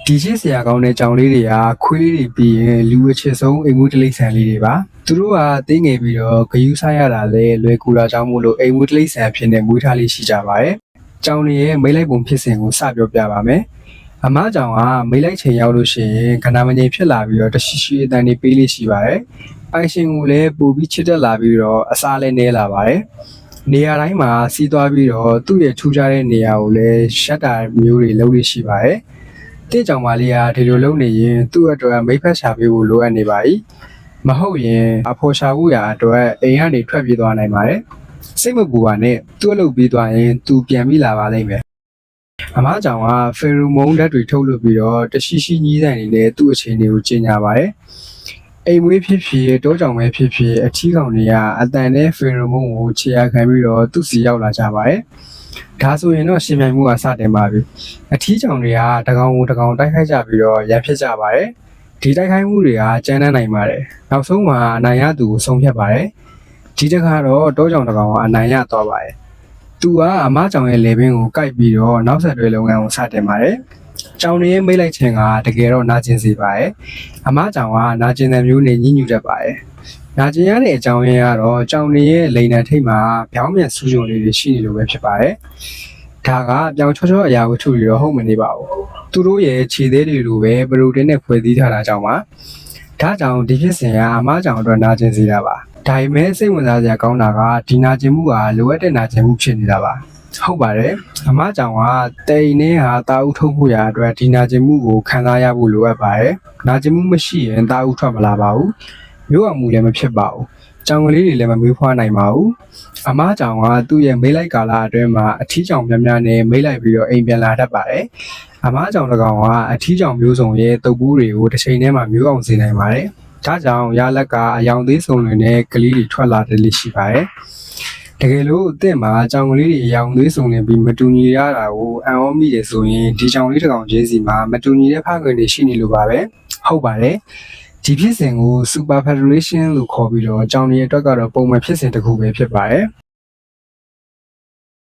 ဒီချစ်စရာကောင်းတဲ့ကြောင်လေးတွေကခွေးလေးတွေပြီးရင်လူအချစ်ဆုံးအိမ်မွေးတိရစ္ဆာန်လေးတွေပါသူတို့ကတင်းငယ်ပြီးတော့ဂယူးစားရတာလဲလွယ်ကူတာကြောင့်မို့လို့အိမ်မွေးတိရစ္ဆာန်ဖြစ်နေမွေးထားလေးရှိကြပါတယ်ကြောင်တွေရဲ့မိတ်လိုက်ပုံဖြစ်စဉ်ကိုစပြောပြပါမယ်အမကြောင်ကမိတ်လိုက်ချိန်ရောက်လို့ရှိရင်ခန္ဓာမငြိမ်ဖြစ်လာပြီးတော့တရှိရှိအတန်တွေပေးလေးရှိပါတယ်ပိုင်ရှင်ကိုလည်းပို့ပြီးချစ်တက်လာပြီးတော့အစားလည်းနဲလာပါတယ်နေရာတိုင်းမှာစီးသွားပြီးတော့သူ့ရဲ့ထူးခြားတဲ့နေရာကိုလည်းရှက်တာမျိုးတွေလုပ်လို့ရှိပါတယ်တဲ့ကြောင်မလေးကဒီလိုလုပ်နေရင်သူ့အတွက်မိတ်ဖက်ရှာပေးဖို့လိုအပ်နေပါ යි မဟုတ်ရင်အဖော်ရှာဖို့ရာအတွက်အိမ်ကနေထွက်ပြေးသွားနိုင်ပါတယ်စိတ်မပူပါနဲ့သူ့အလုပ်ပြီးသွားရင်သူပြန်ပြီးလာပါလိမ့်မယ်အမကြောင်ကဖေရိုမုန်းဓာတ်တွေထုတ်လုပ်ပြီးတော့တရှိရှိကြီးဆိုင်နေနဲ့သူ့အခြေအနေကိုကြီးညာပါတယ်အိမ်မွေးဖြစ်ဖြစ်တောကြောင်ပဲဖြစ်ဖြစ်အထီးကောင်တွေကအတန်နဲ့ဖေရိုမုန်းကိုခြေရခံပြီးတော့သူ့စီရောက်လာကြပါတယ်ဒါဆိုရင်တော့ရှင်မြိုင်မှုကစတင်ပါပြီအထီးကြောင်တွေကတကောင်ကိုတကောင်တိုက်ခိုက်ကြပြီးတော့ရန်ဖြစ်ကြပါတယ်ဒီတိုက်ခိုက်မှုတွေကကြမ်းတမ်းနိုင်ပါတယ်နောက်ဆုံးမှာအနိုင်ရသူကိုဆုံးဖြတ်ပါတယ်ဒီတစ်ခါတော့တောကြောင်တကောင်ကအနိုင်ရသွားပါတယ်သူကအမကြောင်ရဲ့လေပင်ကိုကိုက်ပြီးတော့နောက်ဆက်တွဲလုပ်ငန်းကိုစတင်ပါတယ်ကြောင်တွေရဲ့မိတ်လိုက်ခြင်းကတကယ်တော့နာကျင်စေပါတယ်အမကြောင်ကနာကျင်တဲ့မျိုးနဲ့ညှဉ်းညူတတ်ပါတယ်နာကျင်ရတဲ့အကြောင်းရင်းကတော့ကြောင်တွေရဲ့လိန်နံထိတ်မှာပြောင်းပြန်ဆူးချုံလေးတွေရှိနေလို့ပဲဖြစ်ပါတယ်ဒါကပြောင်ချောချောအရာဝတ္ထုတွေတော့ဟုတ်မနေပါဘူးသူတို့ရဲ့ခြေသေးတွေလိုပဲပရိုတင်းနဲ့ဖွဲ့စည်းထားတာကြောင့်ပါဒါကြောင့်ဒီဖြစ်စဉ်ကအမကြောင်အတွက်နာကျင်စေတာပါဒါပေမဲ့စိတ်ဝင်စားစရာကောင်းတာကဒီနာကျင်မှုကလိုအပ်တဲ့နာကျင်မှုဖြစ်နေတာပါဟုတ်ပါတယ်အမကြောင်ကတိန်နဲ့ဟာတာအုပ်ထုတ်ဖို့ရာအတွက်ဒီနာကျင်မှုကိုခံစားရဖို့လိုအပ်ပါတယ်နာကျင်မှုမရှိရင်တာအုပ်ထွက်မလာပါဘူးမျိုးအောင်မှုလည်းမဖြစ်ပါဘူးကြောင်ကလေးတွေလည်းမမွေးဖွားနိုင်ပါဘူးအမကြောင်ကသူ့ရဲ့မိတ်လိုက်ကာလအတွင်းမှာအထီးကြောင်များများနဲ့မိတ်လိုက်ပြီးတော့အိမ်ပြန်လာတတ်ပါတယ်အမကြောင်တစ်ကောင်ကအထီးကြောင်မျိုးစုံရဲ့တုပ်ပိုးတွေကိုတစ်ချိန်တည်းမှာမျိုးအောင်စေနိုင်ပါတယ်ဒါကြောင့်ရလက်ကအယောင်သေးစုံတွေနဲ့ကလေးတွေထွက်လာတယ်လို့ရှိပါတယ်တကယ်လို့အစ်စ်မှာကြောင်ကလေးတွေအယောင်သေးစုံနေပြီးမတူညီရတာကိုအံ့ဩမိတယ်ဆိုရင်ဒီကြောင်လေးတစ်ကောင်ချင်းစီမှာမတူညီတဲ့ဖခင်တွေရှိနေလို့ပါပဲဟုတ်ပါတယ်ဒီဖြစ်စဉ်ကို Super Federation လို့ခေါ်ပြီးတော့ကြောင်တွေအတွက်ကတော့ပုံမှန်ဖြစ်စဉ်တစ်ခုပဲဖြစ်ပါတယ်